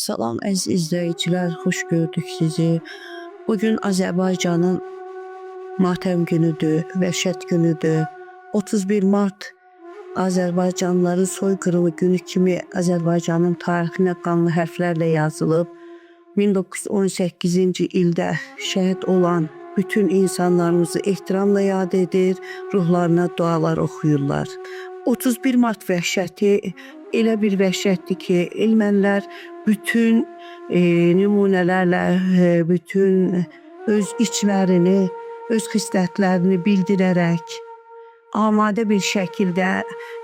Salam əziz izləyicilər, xoş gördük sizi. Bugün Azərbaycanın matəm günüdür, vəhşət günüdür. 31 Mart Azərbaycanlıların soyqırımı günü kimi Azərbaycanın tarixinə qanlı hərflərlə yazılıb. 1918-ci ildə şəhid olan bütün insanlarımızı ehtiramla yad edir, ruhlarına dualar oxuyurlar. 31 Mart vəhşəti elə bir vəhşətdir ki, ermənilər bütün nümunələrlə, bütün öz içlərini, öz xislətlərini bildirərək, amadə bir şəkildə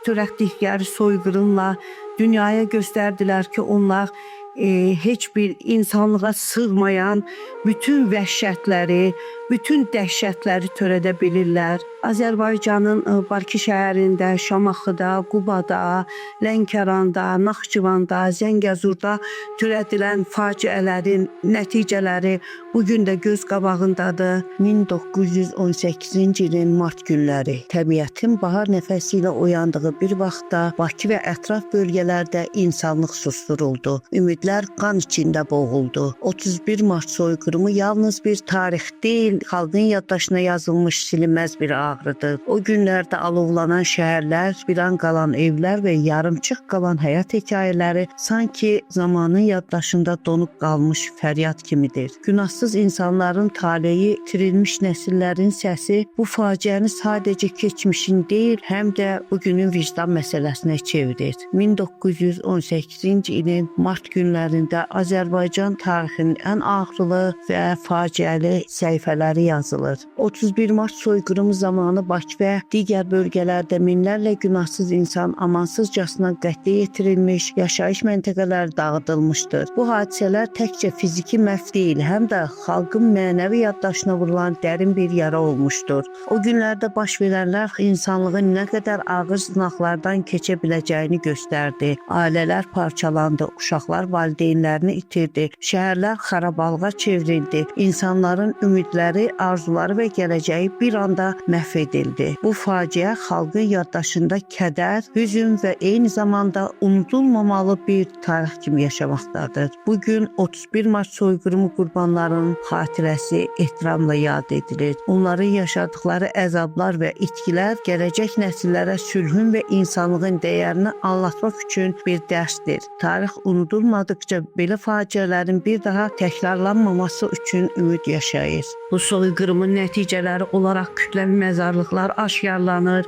törətdikləri soyqırımla dünyaya göstərdilər ki, onlar heç bir insanlığa sığmayan bütün vəhşətləri, bütün dəhşətləri törədə bilirlər. Azərbaycanın Bakı şəhərində, Şamaxıda, Qubada, Lənkəranda, Naxçıvanda, Zəngəzurda törədilən faciələrin nəticələri bugün də göz qabağındadır. 1918-ci ilin mart günləri təbiətin bahar nəfəsi ilə oyandığı bir vaxtda Bakı və ətraf bölgələrdə insanlıq susduruldu. Ümidlər qan içində boğuldu. 31 Mart soyqırımı yalnız bir tarix deyil, xalqın yaddaşına yazılmış silinməz bir ağrıdır. O günlərdə alovlanan şəhərlər, viran qalan evlər və yarımçıq qalan həyat hekayələri sanki zamanın yaddaşında donub qalmış fəryad kimidir. Günahsız insanların taleyi, itirilmiş nəsillərin səsi bu faciəni sadəcə keçmişin deyil, həm də bugünün vicdan məsələsinə çevirir. 1918-ci ilin mart günlərində Azərbaycan tarixinin ən ağrılı və faciəli səhifələri yazılır. 31 Mart soyqırımı zamanı Bakı və digər bölgələrdə minlərlə günahsız insan amansızcasına qətlə yetirilmiş, yaşayış məntəqələri dağıdılmışdır. Bu hadisələr təkcə fiziki məhv deyil, həm də xalqın mənəvi yaddaşına vurulan dərin bir yara olmuşdur. O günlərdə baş verənlər insanlığın nə qədər ağır sınaqlardan keçə biləcəyini göstərdi. Ailələr parçalandı, uşaqlar valideynlərini itirdi, şəhərlər xarabalığa çevrildi, insanların ümidləri, arzuları və gələcəyi bir anda məhv edildi. Bu faciə xalqın yaddaşında kədər, hüzn və eyni zamanda unudulmamalı bir tarix kimi yaşamaqdadır. Bugün 31 Mart soyqırımı qurbanlarının xatirəsi ehtiramla yad edilir. Onların yaşadıkları əzablar və itkilər gələcək nəsillərə sülhün və insanlığın dəyərini anlatmaq üçün bir dərsdir. Tarix unudulmadıkca belə faciələrin bir daha təkrarlanmaması üçün ümid yaşayır. Bu soyqırımın nəticələri olaraq kütləvi məzarlıqlar aşkarlanır.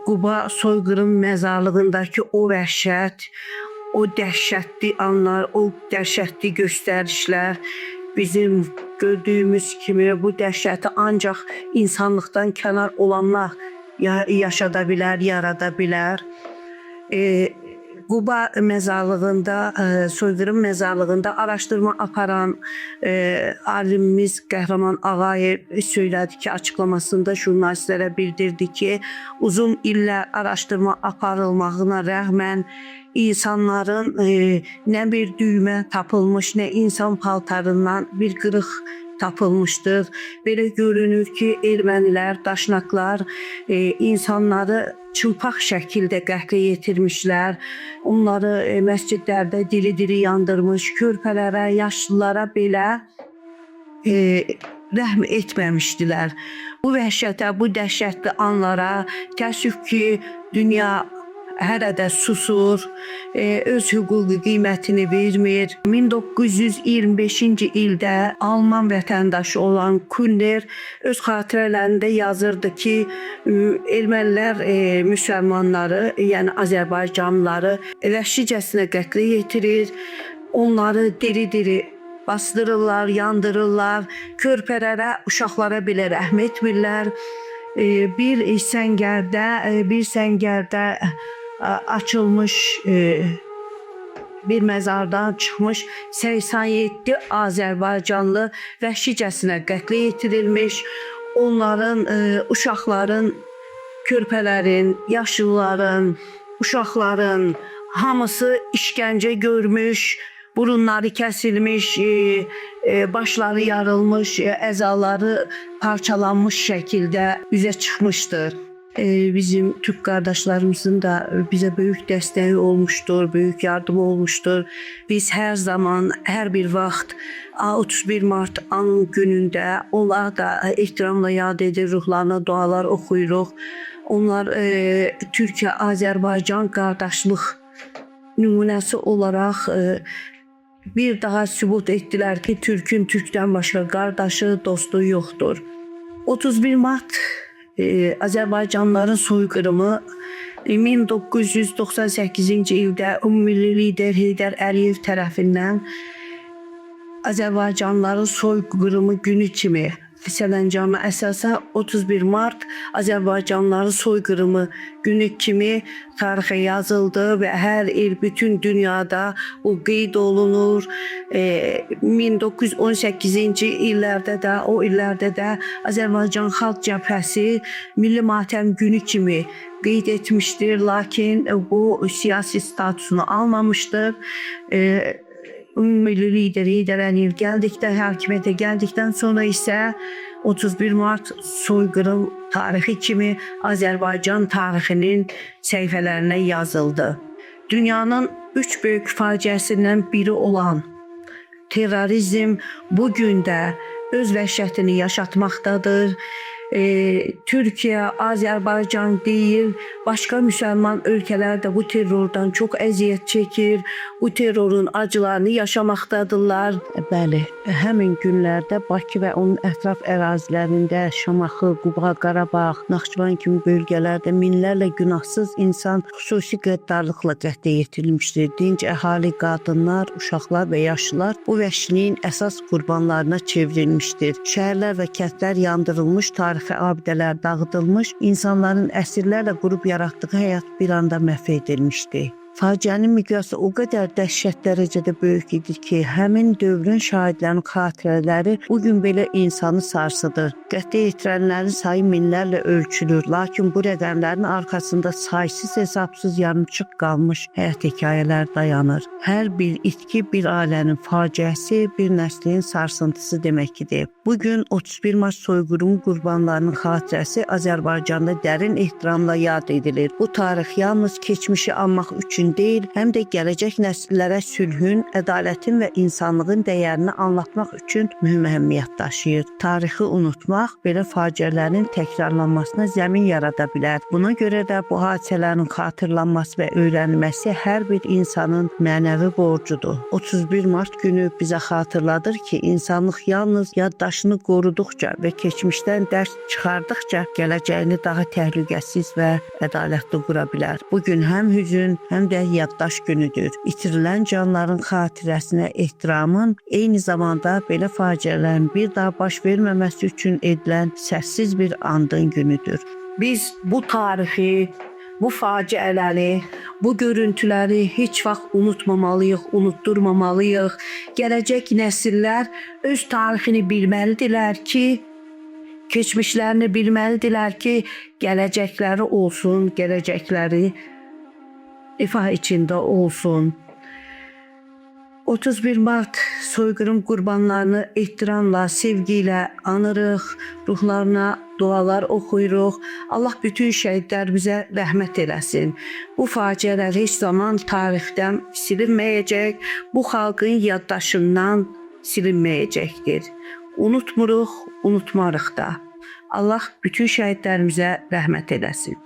Quba soyqırım məzarlığındakı o vəhşət, o dəhşətli anlar, o dəhşətli göstərişlər bizim gördüyümüz kimi bu dəhşəti ancaq insanlıqdan kənar olanlar yaşada bilər, yarada bilər. Quba məzarlığında, soyqırım məzarlığında araşdırma aparan alimimiz Qəhrəman Ağayev söylədi ki, açıqlamasında jurnalistlərə bildirdi ki, uzun illər araşdırma aparılmağına rəğmən insanların nə bir düymə tapılmış, nə insan paltarından bir qırıq tapılmışdır. Belə görünür ki, ermənilər, daşnaqlar insanları çılpaq şəkildə qətlə yetirmişlər. Onları məscidlərdə diri-diri yandırmış, körpələrə, yaşlılara belə rəhm etməmişdilər. Bu vəhşətə, bu dəhşətli anlara təəssüf ki, dünya hələ də susur, öz hüquqi qiymətini vermir. 1925-ci ildə Alman vətəndaşı olan Kunler öz xatirələrində yazırdı ki, ermənilər müsəlmanları, yəni Azərbaycanlıları vəhşicəsinə qətlə yetirir, onları diri-diri bastırırlar, yandırırlar, körpələrə, uşaqlara belə rəhm etmirlər. Bir səngərdə açılmış bir məzardan çıxmış 87 Azərbaycanlı vəhşicəsinə qətlə yetirilmiş. Onların, uşaqların, körpələrin, yaşlıların, uşaqların hamısı işgəncə görmüş, burunları kəsilmiş, başları yarılmış, əzaları parçalanmış şəkildə üzə çıxmışdır. Bizim Türk kardeşlerimizin de bize büyük desteği olmuştur, büyük yardımı olmuştur. Biz her zaman, her bir vaxt 31 Mart anın günündə onları da ehtiramla yad edir, ruhlarına dualar oxuyuruq. Onlar Türkiyə-Azərbaycan qardaşlıq nümunəsi olaraq bir daha sübut etdilər ki, Türkün Türkdən başqa qardaşı, dostu yoxdur. 31 Mart Azərbaycanlıların soyqırımı 1998-ci ildə ümummilli lider Heydər Əliyev tərəfindən Azərbaycanlıların soyqırımı günü kimi sərəncama əsasən 31 Mart Azərbaycanlıların soyqırımı günü kimi tarixə yazıldı və hər il bütün dünyada o qeyd olunur. 1918-ci illərdə də, o illərdə də Azərbaycan Xalq Cəbhəsi Milli Matəm günü kimi qeyd etmişdir, lakin bu siyasi statusunu almamışdır. Ümummilli lideri Heydər Əliyev hakimiyyətə gəldikdən sonra isə 31 Mart soyqırım tarixi kimi Azərbaycan tarixinin səhifələrinə yazıldı. Dünyanın üç böyük faciəsindən biri olan terrorizm bugün də öz vəhşətini yaşatmaqdadır. Türkiyə, Azərbaycan deyil, başqa müsəlman ölkələr də bu terrordan çox əziyyət çəkir, bu terrorun acılarını yaşamaqdadırlar. Bəli, həmin günlərdə Bakı və onun ətraf ərazilərində Şamaxı, Quba, Qarabağ, Naxçıvan kimi bölgələrdə minlərlə günahsız insan xüsusi qəddarlıqla qətlə yetirilmişdir. Dinc əhali, qadınlar, uşaqlar və yaşlılar bu vəhşiliyin əsas qurbanlarına çevrilmişdir. Şəhərlər və kəndlər yandırılmış, tarixi abidələr dağıdılmış, insanların əsrlərlə qurub yaratdığı həyat bir anda məhv edilmişdi. Faciənin miqyası o qədər dəhşət dərəcədə böyük idi ki, həmin dövrün şahidlərinin xatirələri bugün belə insanı sarsıdır. Qətlə yetirənlərin sayı minlərlə ölçülür, lakin bu rəqəmlərin arxasında saysız hesabsız yarımçıq qalmış həyat hekayələr dayanır. Hər bir itki bir ailənin faciəsi, bir nəslin sarsıntısı deməkdir. Bugün 31 Mart soyqırımı qurbanlarının xatirəsi Azərbaycanda dərin ehtiramla yad edilir. Bu tarix yalnız keçmişi anmaq üçün deyil, həm də gələcək nəsillərə sülhün, ədalətin və insanlığın dəyərini anlatmaq üçün mühüm əhəmiyyət daşıyır. Tarixi unutmaq belə faciələrin təkrarlanmasına zəmin yarada bilər. Buna görə də bu hadisələrin xatırlanması və öyrənilməsi hər bir insanın mənəvi borcudur. 31 Mart günü bizə xatırladır ki, insanlıq yalnız yaddaşını qoruduqca və keçmişdən dərs çıxardıqca gələcəyini daha təhlükəsiz və ədalətli qura bilər. Bugün həm hüzün, həm də yaddaş günüdür. İtirilən canların xatirəsinə ehtiramın eyni zamanda belə faciələrin bir daha baş verməməsi üçün edilən səssiz bir andın günüdür. Biz bu tarixi, bu faciələri, bu görüntüləri heç vaxt unutmamalıyıq, unutturmamalıyıq. Gələcək nəsillər öz tarixini bilməlidirlər ki, keçmişlərini bilməlidirlər ki, gələcəkləri olsun, gələcəkləri rifah içində olsun. 31 Mart soyqırım qurbanlarını ehtiramla, sevgi ilə anırıq, ruhlarına dualar oxuyuruq. Allah bütün şəhidlərimizə rəhmət eləsin. Bu faciələr heç zaman tarixdən silinməyəcək, bu xalqın yaddaşından silinməyəcəkdir. Unutmuruq, unutmarıq da. Allah bütün şəhidlərimizə rəhmət eləsin.